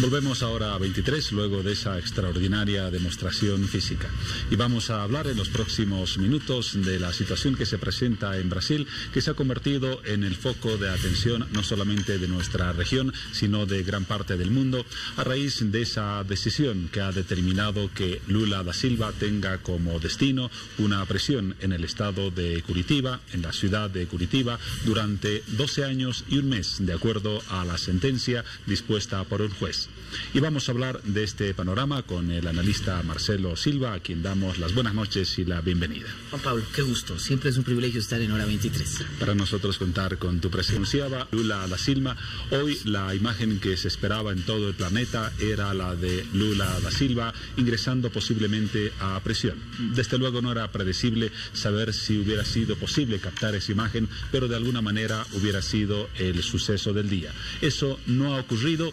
Volvemos ahora a 23, luego de esa extraordinaria demostración física. Y vamos a hablar en los próximos minutos de la situación que se presenta en Brasil, que se ha convertido en el foco de atención no solamente de nuestra región, sino de gran parte del mundo, a raíz de esa decisión que ha determinado que Lula da Silva tenga como destino una prisión en el estado de Curitiba, en la ciudad de Curitiba, durante 12 años y un mes, de acuerdo a la sentencia dispuesta por un juez. Y vamos a hablar de este panorama con el analista Marcelo Silva, a quien damos las buenas noches y la bienvenida. Juan Pablo, qué gusto. Siempre es un privilegio estar en Hora 23. Para nosotros contar con tu presencia, Lula da Silva. Hoy la imagen que se esperaba en todo el planeta era la de Lula da Silva ingresando posiblemente a prisión. Desde luego no era predecible saber si hubiera sido posible captar esa imagen, pero de alguna manera hubiera sido el suceso del día. Eso no ha ocurrido,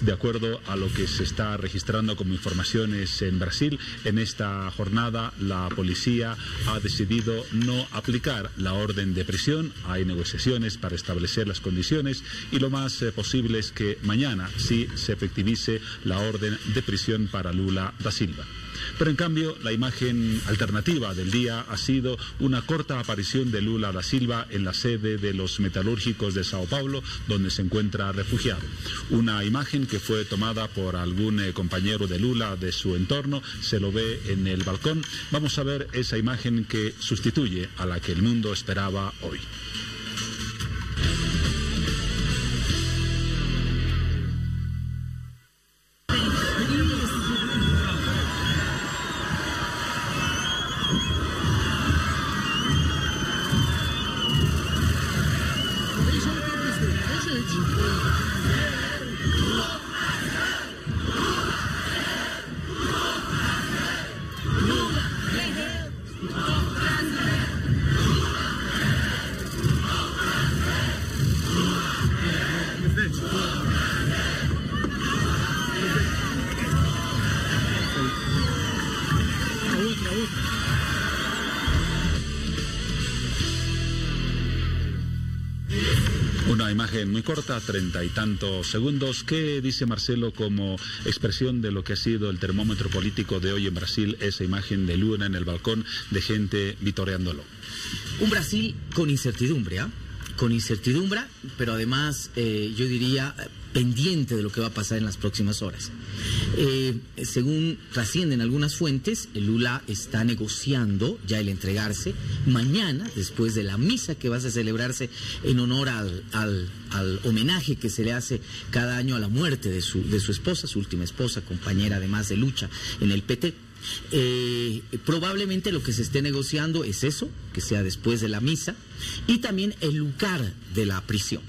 de acuerdo a lo que se está registrando como informaciones en Brasil. En esta jornada la policía ha decidido no aplicar la orden de prisión. Hay negociaciones para establecer las condiciones y lo más posible es que mañana sí se efectivice la orden de prisión para Lula da Silva. Pero en cambio, la imagen alternativa del día ha sido una corta aparición de Lula da Silva en la sede de los metalúrgicos de Sao Paulo, donde se encuentra refugiado. Una imagen que fue tomada por algún compañero de Lula de su entorno, se lo ve en el balcón. Vamos a ver esa imagen que sustituye a la que el mundo esperaba hoy. Una imagen muy corta, 30 y tantos segundos. ¿Qué dice Marcelo como expresión de lo que ha sido el termómetro político de hoy en Brasil, esa imagen de Lula en el balcón, de gente vitoreándolo? Un Brasil con incertidumbre, ¿ah? Con incertidumbre, pero además, yo diría, pendiente de lo que va a pasar en las próximas horas. Según trascienden algunas fuentes, Lula está negociando ya el entregarse mañana, después de la misa que va a celebrarse en honor al homenaje que se le hace cada año a la muerte de su esposa, su última esposa, compañera además de lucha en el PT. Probablemente lo que se esté negociando es eso, que sea después de la misa, y también el lugar de la prisión.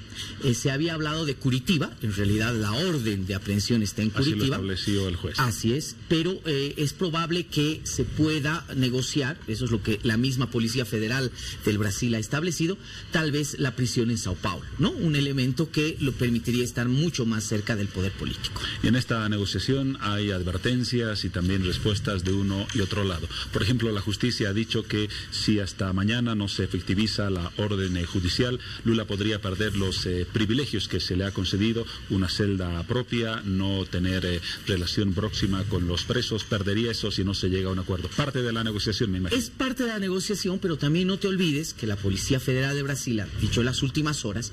Se había hablado de Curitiba, en realidad la orden de aprehensión está en Curitiba. Así lo estableció el juez. Así es, pero es probable que se pueda negociar, eso es lo que la misma Policía Federal del Brasil ha establecido, tal vez la prisión en Sao Paulo, ¿no? Un elemento que lo permitiría estar mucho más cerca del poder político. Y en esta negociación hay advertencias y también respuestas de uno y otro lado. Por ejemplo, la justicia ha dicho que si hasta mañana no se efectiviza la orden judicial, Lula podría perder los privilegios que se le ha concedido, una celda propia, no tener relación próxima con los presos, perdería eso si no se llega a un acuerdo. Parte de la negociación, me imagino. Es parte de la negociación, pero también no te olvides que la Policía Federal de Brasil ha dicho en las últimas horas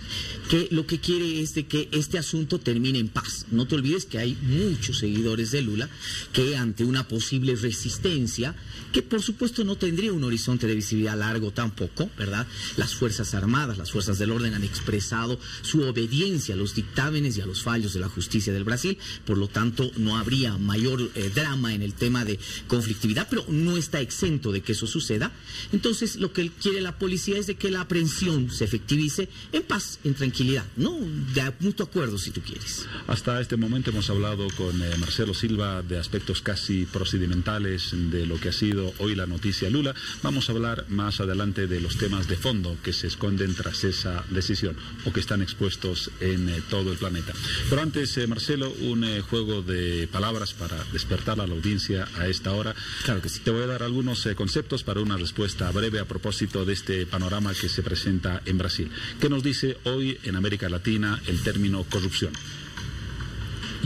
que lo que quiere es de que este asunto termine en paz. No te olvides que hay muchos seguidores de Lula que ante una posible resistencia, que por supuesto no tendría un horizonte de visibilidad largo tampoco, ¿verdad? Las Fuerzas Armadas, las fuerzas del orden han expresado su obediencia a los dictámenes y a los fallos de la justicia del Brasil, por lo tanto no habría mayor drama en el tema de conflictividad, pero no está exento de que eso suceda. Entonces lo que quiere la policía es de que la aprehensión se efectivice en paz, en tranquilidad, ¿no? De mutuo acuerdo, si tú quieres. Hasta este momento hemos hablado con Marcelo Silva de aspectos casi procedimentales de lo que ha sido hoy la noticia Lula. Vamos a hablar más adelante de los temas de fondo que se esconden tras esa decisión o que están expuestos en todo el planeta. Pero antes, Marcelo, un juego de palabras para despertar a la audiencia a esta hora. Claro que sí. Te voy a dar algunos conceptos para una respuesta breve a propósito de este panorama que se presenta en Brasil. ¿Qué nos dice hoy en América Latina el término corrupción?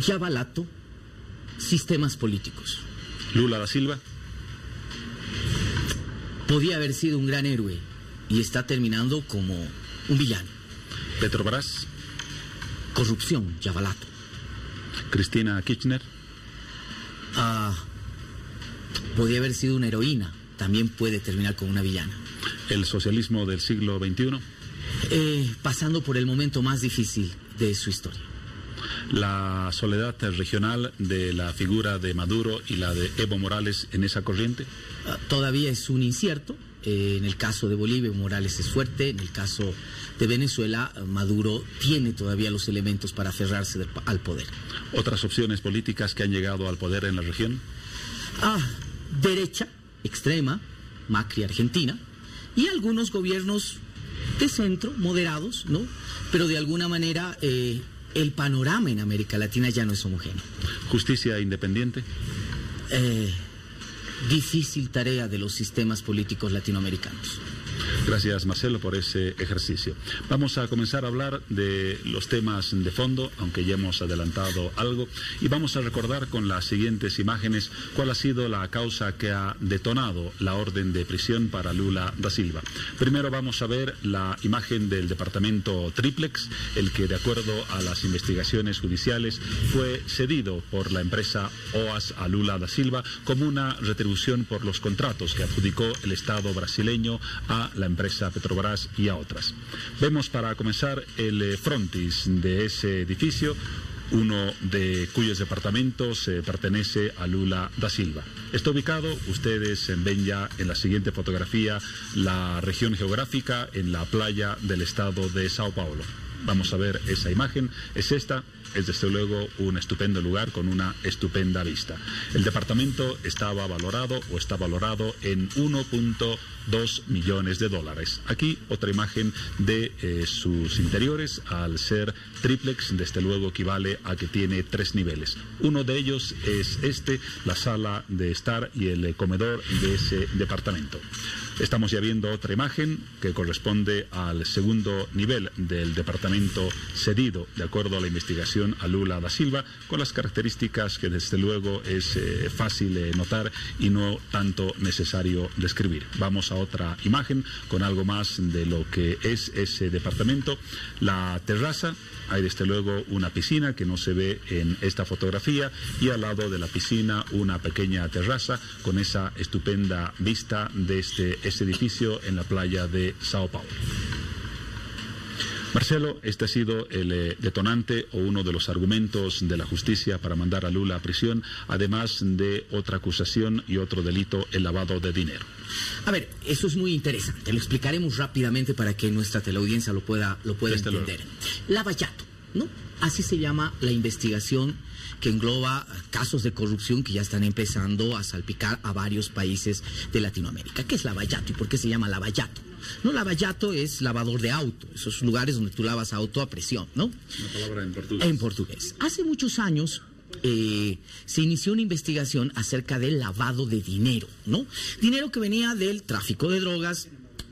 Yavalato, sistemas políticos. Lula da Silva. Podía haber sido un gran héroe y está terminando como un villano. Petrobras. Corrupción, Yavalato. Cristina Kirchner. Podía haber sido una heroína, también puede terminar como una villana. El socialismo del siglo XXI. Pasando por el momento más difícil de su historia. La soledad regional de la figura de Maduro y la de Evo Morales en esa corriente. Todavía es un incierto. En el caso de Bolivia, Evo Morales es fuerte. En el caso de Venezuela, Maduro tiene todavía los elementos para aferrarse al poder. ¿Otras opciones políticas que han llegado al poder en la región? Derecha, extrema, Macri, Argentina, y algunos gobiernos de centro, moderados, ¿no? Pero de alguna manera el panorama en América Latina ya no es homogéneo. ¿Justicia independiente? Difícil tarea de los sistemas políticos latinoamericanos. Gracias, Marcelo, por ese ejercicio. Vamos a comenzar a hablar de los temas de fondo, aunque ya hemos adelantado algo, y vamos a recordar con las siguientes imágenes cuál ha sido la causa que ha detonado la orden de prisión para Lula da Silva. Primero vamos a ver la imagen del departamento Triplex, el que, de acuerdo a las investigaciones judiciales, fue cedido por la empresa OAS a Lula da Silva como una retribución por los contratos que adjudicó el Estado brasileño a la empresa Petrobras y a otras. Vemos para comenzar el frontis de ese edificio, uno de cuyos departamentos pertenece a Lula da Silva. Está ubicado, ustedes ven ya en la siguiente fotografía, la región geográfica en la playa del estado de Sao Paulo. Vamos a ver esa imagen, es esta. Es desde luego un estupendo lugar con una estupenda vista. El departamento estaba valorado o está valorado en 1.2 millones de dólares. Aquí otra imagen de sus interiores. Al ser triplex, desde luego equivale a que tiene 3 niveles. Uno de ellos es la sala de estar y el comedor de ese departamento. Estamos ya viendo otra imagen que corresponde al segundo nivel del departamento cedido, de acuerdo a la investigación, a Lula da Silva, con las características que desde luego es fácil notar y no tanto necesario describir. Vamos a otra imagen con algo más de lo que es ese departamento. La terraza, hay desde luego una piscina que no se ve en esta fotografía y al lado de la piscina una pequeña terraza con esa estupenda vista de este edificio en la playa de Sao Paulo. Marcelo, este ha sido el detonante o uno de los argumentos de la justicia para mandar a Lula a prisión, además de otra acusación y otro delito, el lavado de dinero. A ver, eso es muy interesante. Lo explicaremos rápidamente para que nuestra teleaudiencia lo pueda entender. Lavallato, ¿no? Así se llama la investigación que engloba casos de corrupción que ya están empezando a salpicar a varios países de Latinoamérica. ¿Qué es lavallato y por qué se llama lavallato? No, lavallato es lavador de auto, esos lugares donde tú lavas auto a presión, ¿no? Una palabra en portugués. En portugués. Hace muchos años se inició una investigación acerca del lavado de dinero, ¿no? Dinero que venía del tráfico de drogas,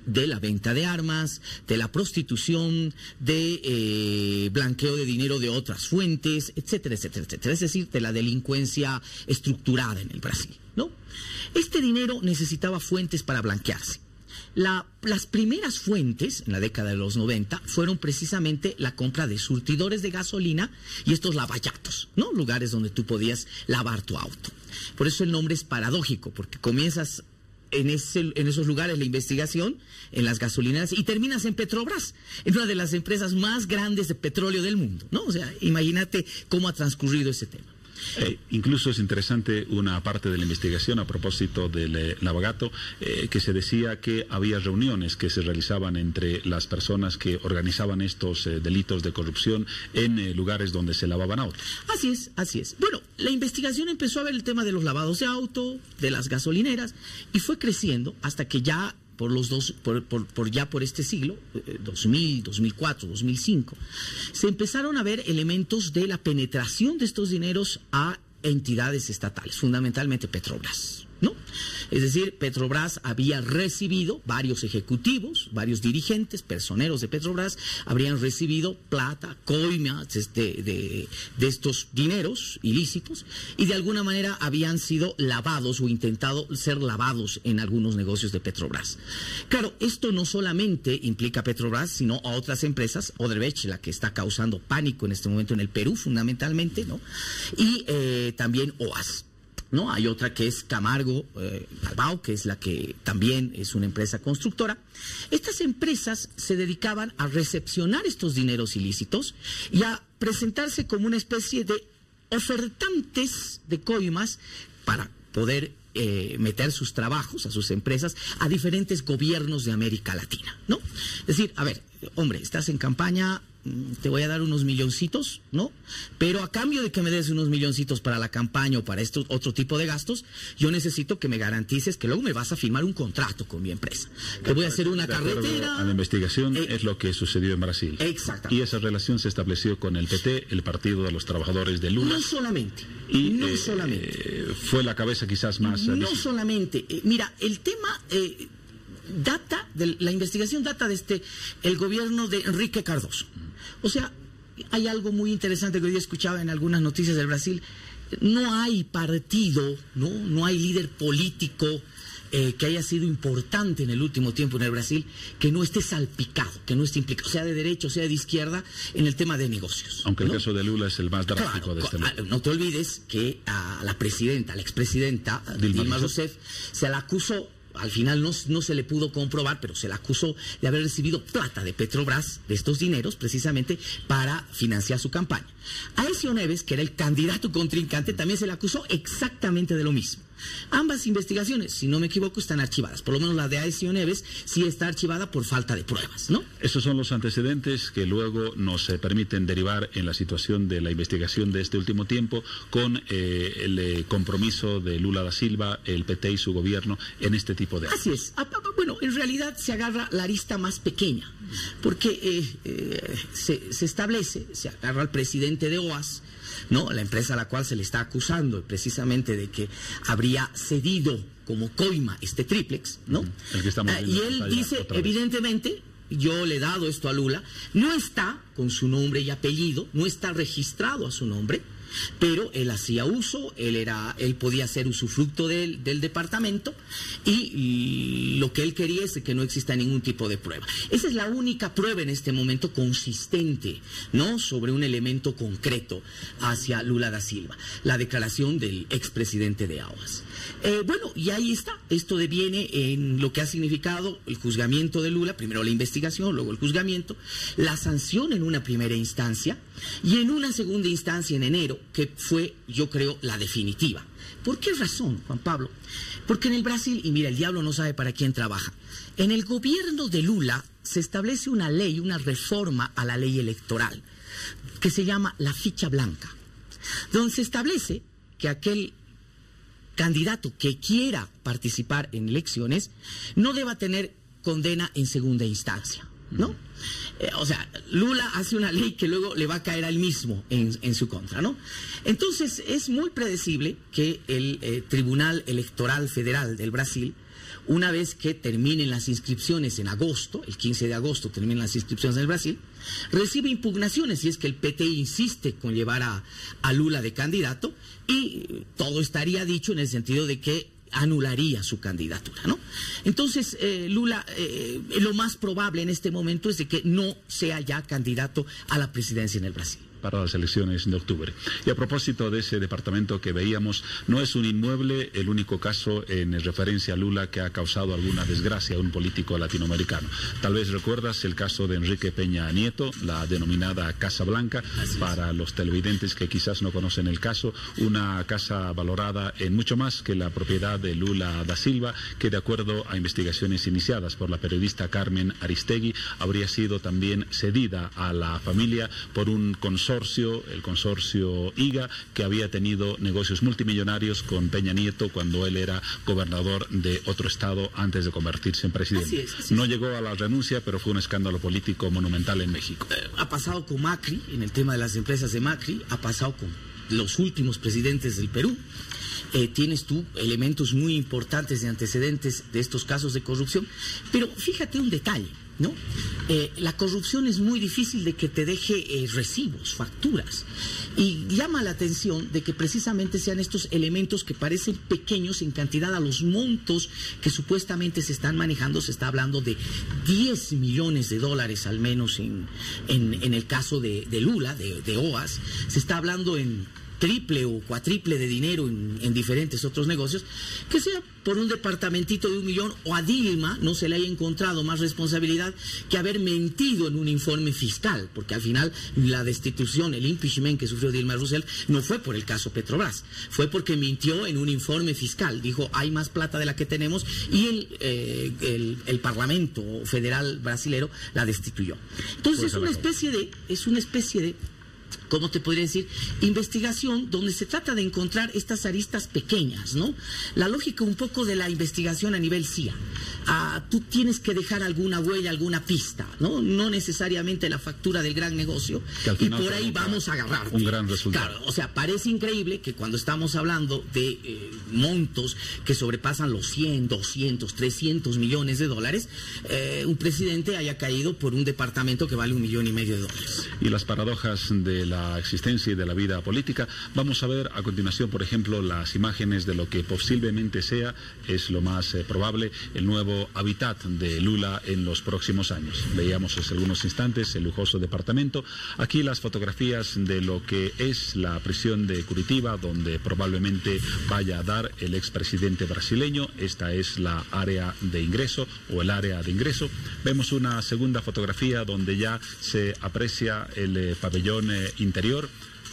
de la venta de armas, de la prostitución, de blanqueo de dinero de otras fuentes, etcétera, etcétera, etcétera. Es decir, de la delincuencia estructurada en el Brasil, ¿no? Este dinero necesitaba fuentes para blanquearse. Las primeras fuentes, en la década de los 90, fueron precisamente la compra de surtidores de gasolina y estos lavallatos, ¿no? Lugares donde tú podías lavar tu auto. Por eso el nombre es paradójico, porque comienzas en esos lugares la investigación, en las gasolineras, y terminas en Petrobras, en una de las empresas más grandes de petróleo del mundo, ¿no? O sea, imagínate cómo ha transcurrido ese tema. Incluso es interesante una parte de la investigación a propósito del lavallato, que se decía que había reuniones que se realizaban entre las personas que organizaban estos delitos de corrupción en lugares donde se lavaban autos. Así es, así es. Bueno, la investigación empezó a ver el tema de los lavados de auto, de las gasolineras, y fue creciendo hasta que ya por este siglo, 2000, 2004, 2005, se empezaron a ver elementos de la penetración de estos dineros a entidades estatales, fundamentalmente Petrobras, ¿no? Es decir, Petrobras había recibido, varios ejecutivos, varios dirigentes, personeros de Petrobras, habrían recibido plata, coimas de estos dineros ilícitos y de alguna manera habían sido lavados o intentado ser lavados en algunos negocios de Petrobras. Claro, esto no solamente implica a Petrobras, sino a otras empresas, Odebrecht, la que está causando pánico en este momento en el Perú fundamentalmente, ¿no? Y también OAS. ¿No? Hay otra que es Camargo Calvao, que es la que también es una empresa constructora. Estas empresas se dedicaban a recepcionar estos dineros ilícitos y a presentarse como una especie de ofertantes de coimas para poder meter sus trabajos a sus empresas a diferentes gobiernos de América Latina, ¿no? Es decir, a ver, hombre, estás en campaña, te voy a dar unos milloncitos, ¿no? Pero a cambio de que me des unos milloncitos para la campaña o para estos otro tipo de gastos, yo necesito que me garantices que luego me vas a firmar un contrato con mi empresa. Que voy a hacer una carretera. A la investigación es lo que sucedió en Brasil. Exactamente. Y esa relación se estableció con el PT, el Partido de los Trabajadores de Lula. No solamente. Y no solamente. Fue la cabeza quizás más... No solamente. Mira, el tema... la investigación data desde el gobierno de Enrique Cardoso. O sea, hay algo muy interesante que hoy escuchaba en algunas noticias del Brasil. No hay partido, no hay líder político que haya sido importante en el último tiempo en el Brasil que no esté salpicado, que no esté implicado, sea de derecha o sea de izquierda, en el tema de negocios. Aunque el caso de Lula es el más drástico de este momento. No te olvides que a la expresidenta Dilma Rousseff, se la acusó. Al final no se le pudo comprobar, pero se le acusó de haber recibido plata de Petrobras, de estos dineros, precisamente para financiar su campaña. A Aécio Neves, que era el candidato contrincante, también se le acusó exactamente de lo mismo. Ambas investigaciones, si no me equivoco, están archivadas. Por lo menos la de Aécio Neves sí está archivada por falta de pruebas, ¿no? Esos son los antecedentes que luego nos permiten derivar en la situación de la investigación de este último tiempo con el compromiso de Lula da Silva, el PT y su gobierno en este tipo de actos. Así es. Bueno, en realidad se agarra la arista más pequeña, porque se establece, se agarra al presidente de OAS, ¿no? La empresa a la cual se le está acusando precisamente de que habría cedido como coima este triplex, ¿no? El que estamos viendo y él dice, evidentemente, yo le he dado esto a Lula, no está con su nombre y apellido, no está registrado a su nombre, pero él hacía uso, él podía hacer usufructo del departamento y lo que él quería es que no exista ningún tipo de prueba. Esa es la única prueba en este momento consistente, ¿no?, sobre un elemento concreto hacia Lula da Silva, la declaración del expresidente de OAS. Bueno, y ahí está, esto deviene en lo que ha significado el juzgamiento de Lula, primero la investigación, luego el juzgamiento, la sanción en una primera instancia y en una segunda instancia en enero, que fue, yo creo, la definitiva. ¿Por qué razón, Juan Pablo? Porque en el Brasil, y mira, el diablo no sabe para quién trabaja, en el gobierno de Lula se establece una ley, una reforma a la ley electoral, que se llama la ficha blanca, donde se establece que aquel candidato que quiera participar en elecciones no deba tener condena en segunda instancia, ¿no? O sea, Lula hace una ley que luego le va a caer al mismo en su contra, ¿no? Entonces, es muy predecible que el Tribunal Electoral Federal del Brasil, una vez que terminen las inscripciones en agosto, el 15 de agosto terminan las inscripciones en el Brasil, recibe impugnaciones, y es que el PT insiste con llevar a Lula de candidato, y todo estaría dicho en el sentido de que anularía su candidatura, ¿no? Entonces, Lula, lo más probable en este momento es de que no sea ya candidato a la presidencia en el Brasil. Para las elecciones de octubre. Y a propósito de ese departamento que veíamos, no es un inmueble el único caso en referencia a Lula que ha causado alguna desgracia a un político latinoamericano. Tal vez recuerdas el caso de Enrique Peña Nieto, la denominada Casa Blanca. Para los televidentes que quizás no conocen el caso, una casa valorada en mucho más que la propiedad de Lula da Silva, que de acuerdo a investigaciones iniciadas por la periodista Carmen Aristegui, habría sido también cedida a la familia por un consorcio, el consorcio IGA, que había tenido negocios multimillonarios con Peña Nieto cuando él era gobernador de otro estado antes de convertirse en presidente. Así es. No llegó a la renuncia, pero fue un escándalo político monumental en México. Ha pasado con Macri, en el tema de las empresas de Macri, ha pasado con los últimos presidentes del Perú. tienes tú elementos muy importantes de antecedentes de estos casos de corrupción, pero fíjate un detalle, ¿no? La corrupción es muy difícil de que te deje recibos, facturas, y llama la atención de que precisamente sean estos elementos que parecen pequeños en cantidad a los montos que supuestamente se están manejando. Se está hablando de 10 millones de dólares al menos en el caso de Lula, de OAS. Se está hablando en triple o cuatriple de dinero en diferentes otros negocios, que sea por un departamentito de 1 millón, o a Dilma no se le haya encontrado más responsabilidad que haber mentido en un informe fiscal, porque al final la destitución, el impeachment que sufrió Dilma Rousseff no fue por el caso Petrobras, fue porque mintió en un informe fiscal, dijo hay más plata de la que tenemos, y el Parlamento Federal brasilero la destituyó. Entonces es una especie de ¿cómo te podría decir? Investigación donde se trata de encontrar estas aristas pequeñas, ¿no? La lógica un poco de la investigación a nivel CIA. Tú tienes que dejar alguna huella, alguna pista, ¿no? No necesariamente la factura del gran negocio, y por ahí vamos a agarrarte. Un gran resultado. Claro, o sea, parece increíble que cuando estamos hablando de montos que sobrepasan los 100, 200, 300 millones de dólares, un presidente haya caído por un departamento que vale $1,5 millones de dólares. Y las paradojas de la existencia y de la vida política. Vamos a ver a continuación, por ejemplo, las imágenes de lo que posiblemente sea, es lo más probable, el nuevo hábitat de Lula en los próximos años. Veíamos hace algunos instantes el lujoso departamento. Aquí las fotografías de lo que es la prisión de Curitiba, donde probablemente vaya a dar el expresidente brasileño. Esta es la área de ingreso o el área de ingreso. Vemos una segunda fotografía donde ya se aprecia el pabellón interior,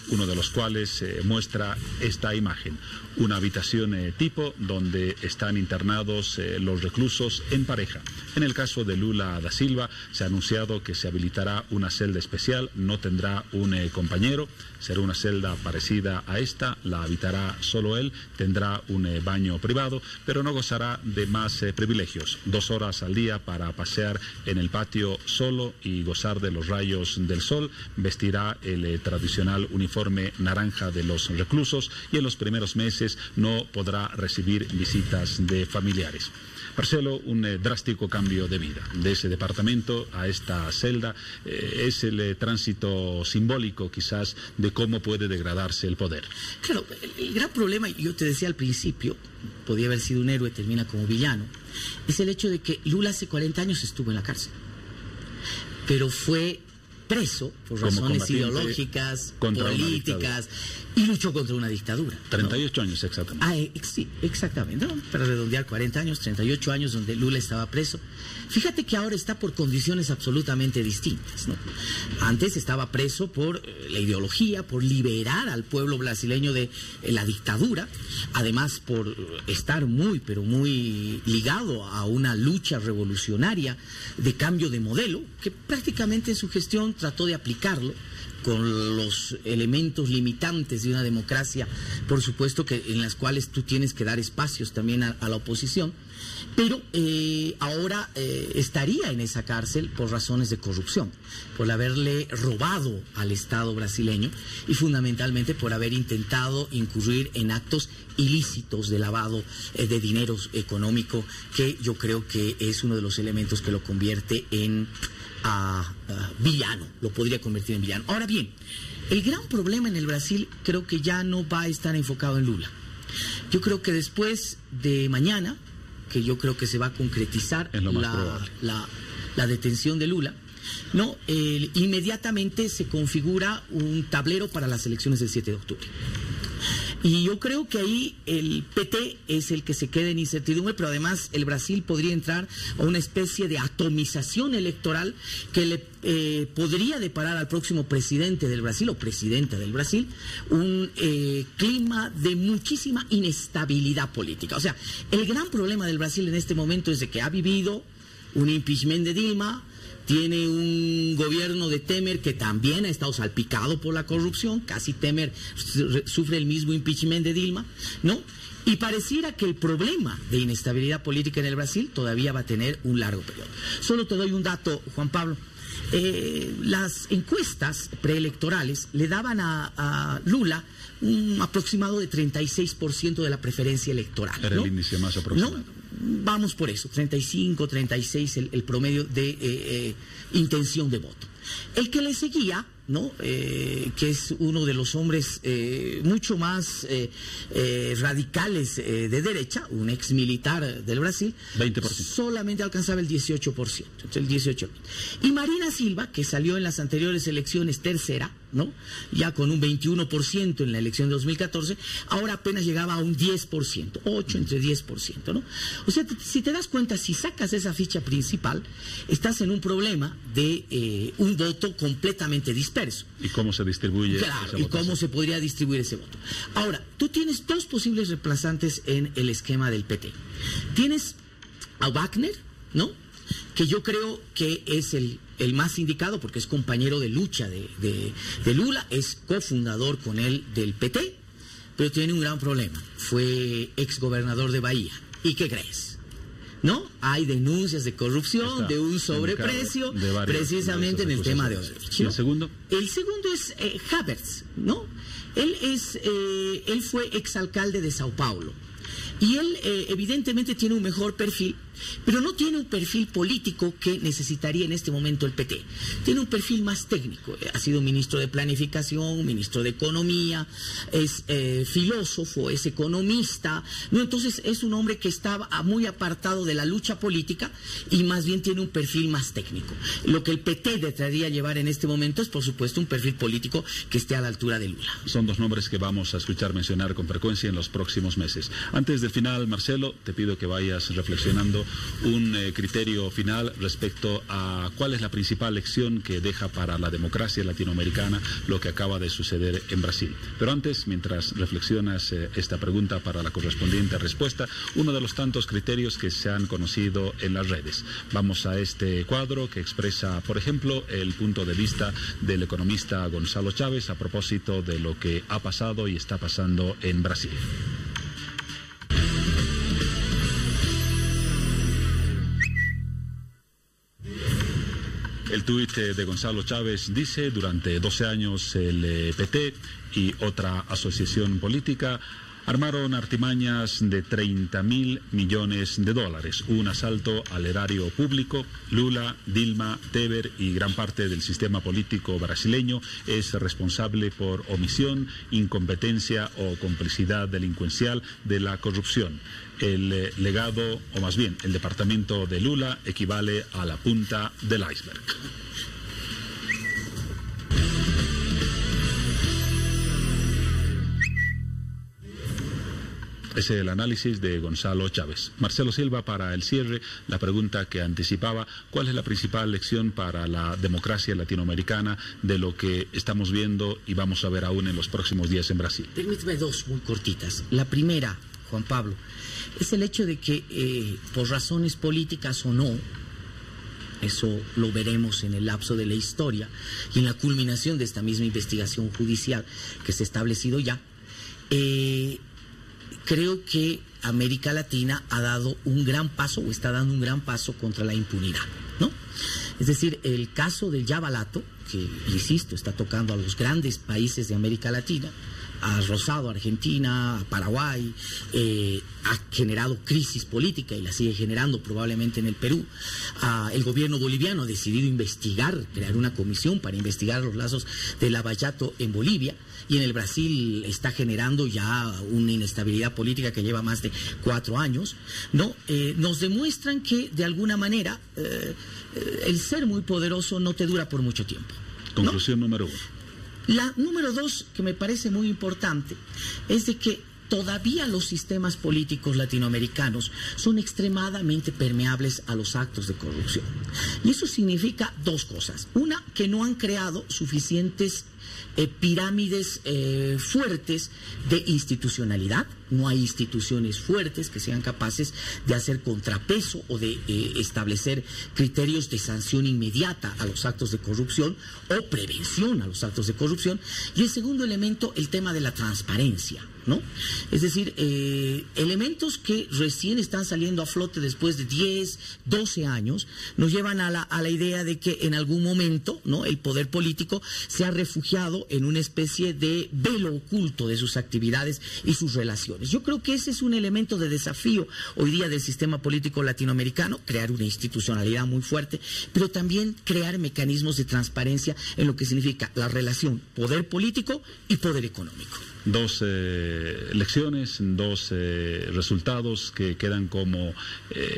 uno de los cuales muestra esta imagen. Una habitación tipo donde están internados los reclusos en pareja. En el caso de Lula da Silva se ha anunciado que se habilitará una celda especial, no tendrá un compañero, será una celda parecida a esta, la habitará solo él, tendrá un baño privado, pero no gozará de más privilegios. 2 horas al día para pasear en el patio solo y gozar de los rayos del sol, vestirá el tradicional uniforme naranja de los reclusos y en los primeros meses no podrá recibir visitas de familiares. Marcelo, un drástico cambio de vida. De ese departamento a esta celda es el tránsito simbólico quizás de cómo puede degradarse el poder. Claro, el gran problema, yo te decía al principio, podía haber sido un héroe, termina como villano, es el hecho de que Lula hace 40 años estuvo en la cárcel, pero fue preso por razones ideológicas, políticas, y luchó contra una dictadura. 38 años exactamente. Sí, exactamente, ¿no? Para redondear 40 años, 38 años donde Lula estaba preso. Fíjate que ahora está por condiciones absolutamente distintas, ¿no? Antes estaba preso por la ideología, por liberar al pueblo brasileño de la dictadura, además por estar muy, pero muy ligado a una lucha revolucionaria de cambio de modelo, que prácticamente en su gestión trató de aplicarlo con los elementos limitantes de una democracia, por supuesto que en las cuales tú tienes que dar espacios también a la oposición, pero ahora estaría en esa cárcel por razones de corrupción, por haberle robado al Estado brasileño y fundamentalmente por haber intentado incurrir en actos ilícitos de lavado de dinero económico, que yo creo que es uno de los elementos que lo convierte en villano, lo podría convertir en villano. Ahora bien, el gran problema en el Brasil creo que ya no va a estar enfocado en Lula. Yo creo que después de mañana, que yo creo que se va a concretizar la detención de Lula, ¿no? Inmediatamente se configura un tablero para las elecciones del 7 de octubre. Y yo creo que ahí el PT es el que se queda en incertidumbre, pero además el Brasil podría entrar a una especie de atomización electoral que le podría deparar al próximo presidente del Brasil o presidenta del Brasil un clima de muchísima inestabilidad política. O sea, el gran problema del Brasil en este momento es de que ha vivido un impeachment de Dilma, tiene un gobierno de Temer que también ha estado salpicado por la corrupción, casi Temer sufre el mismo impeachment de Dilma, ¿no? Y pareciera que el problema de inestabilidad política en el Brasil todavía va a tener un largo periodo. Solo te doy un dato, Juan Pablo. las encuestas preelectorales le daban a Lula un aproximado de 36% de la preferencia electoral. Era, ¿no?, el índice más aproximado. ¿No? Vamos por eso, 35, 36 el promedio de intención de voto. El que le seguía, ¿no?, que es uno de los hombres mucho más radicales de derecha, un ex militar del Brasil, 20%. Solamente alcanzaba el 18%, entre el 18%. Y Marina Silva, que salió en las anteriores elecciones tercera, ¿no?, ya con un 21% en la elección de 2014, ahora apenas llegaba a un 10%, 8 entre 10%, ¿no? O sea, si te das cuenta, si sacas esa ficha principal, estás en un problema de un voto completamente disperso. ¿Y cómo se distribuye? Claro, y cómo se podría distribuir ese voto. Ahora, tú tienes dos posibles reemplazantes en el esquema del PT. Tienes a Wagner, ¿no?, que yo creo que es el más indicado porque es compañero de lucha de Lula, es cofundador con él del PT, pero tiene un gran problema. Fue exgobernador de Bahía. ¿Y qué crees? ¿No? Hay denuncias de corrupción, de un sobreprecio, precisamente en el tema de Odebrecht, ¿no? ¿Y el segundo? El segundo es Havertz, ¿no? Él fue exalcalde de Sao Paulo. Y él evidentemente tiene un mejor perfil, pero no tiene un perfil político que necesitaría en este momento el PT. Tiene un perfil más técnico. Ha sido ministro de Planificación, ministro de Economía, es filósofo, es economista, ¿no? Entonces es un hombre que está muy apartado de la lucha política y más bien tiene un perfil más técnico. Lo que el PT debería llevar en este momento es, por supuesto, un perfil político que esté a la altura de Lula. Son dos nombres que vamos a escuchar mencionar con frecuencia en los próximos meses. Antes del final, Marcelo, te pido que vayas reflexionando un criterio final respecto a cuál es la principal lección que deja para la democracia latinoamericana lo que acaba de suceder en Brasil. Pero antes, mientras reflexionas esta pregunta para la correspondiente respuesta, uno de los tantos criterios que se han conocido en las redes. Vamos a este cuadro que expresa, por ejemplo, el punto de vista del economista Gonzalo Chávez a propósito de lo que ha pasado y está pasando en Brasil. El tuit de Gonzalo Chávez dice: durante 12 años el PT y otra asociación política armaron artimañas de 30.000 millones de dólares, un asalto al erario público. Lula, Dilma, Temer y gran parte del sistema político brasileño es responsable por omisión, incompetencia o complicidad delincuencial de la corrupción. El legado, o más bien el departamento de Lula, equivale a la punta del iceberg. Ese es el análisis de Gonzalo Chávez. Marcelo Silva, para el cierre, la pregunta que anticipaba: ¿cuál es la principal lección para la democracia latinoamericana de lo que estamos viendo y vamos a ver aún en los próximos días en Brasil? Permíteme dos muy cortitas. La primera, Juan Pablo, es el hecho de que por razones políticas o no, eso lo veremos en el lapso de la historia y en la culminación de esta misma investigación judicial que se ha establecido ya, creo que América Latina ha dado un gran paso o está dando un gran paso contra la impunidad, ¿no? Es decir, el caso del Yavalato, que, insisto, está tocando a los grandes países de América Latina, ha rozado a Argentina, a Paraguay, ha generado crisis política y la sigue generando probablemente en el Perú. El gobierno boliviano ha decidido investigar, crear una comisión para investigar los lazos de Lavallato en Bolivia, y en el Brasil está generando ya una inestabilidad política que lleva más de 4 años, ¿no? Nos demuestran que de alguna manera el ser muy poderoso no te dura por mucho tiempo, ¿no? Conclusión número 1. La número 2, que me parece muy importante, es de que todavía los sistemas políticos latinoamericanos son extremadamente permeables a los actos de corrupción. Y eso significa dos cosas. Una, que no han creado suficientes pirámides fuertes de institucionalidad, no hay instituciones fuertes que sean capaces de hacer contrapeso o de establecer criterios de sanción inmediata a los actos de corrupción o prevención a los actos de corrupción. Y el segundo elemento, el tema de la transparencia, ¿no? Es decir, elementos que recién están saliendo a flote después de 10, 12 años, nos llevan a la idea de que en algún momento, ¿no?, el poder político se ha refugiado en una especie de velo oculto de sus actividades y sus relaciones. Yo creo que ese es un elemento de desafío hoy día del sistema político latinoamericano, crear una institucionalidad muy fuerte, pero también crear mecanismos de transparencia en lo que significa la relación poder político y poder económico. Dos elecciones, dos resultados que quedan como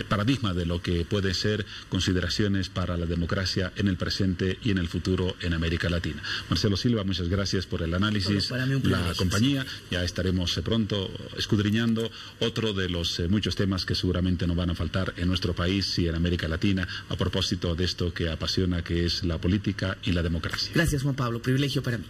paradigma de lo que puede ser consideraciones para la democracia en el presente y en el futuro en América Latina. Marcelo Silva, muchas gracias por el análisis, la compañía. Ya estaremos pronto escudriñando otro de los muchos temas que seguramente nos van a faltar en nuestro país y en América Latina a propósito de esto que apasiona, que es la política y la democracia. Gracias, Juan Pablo. Privilegio para mí.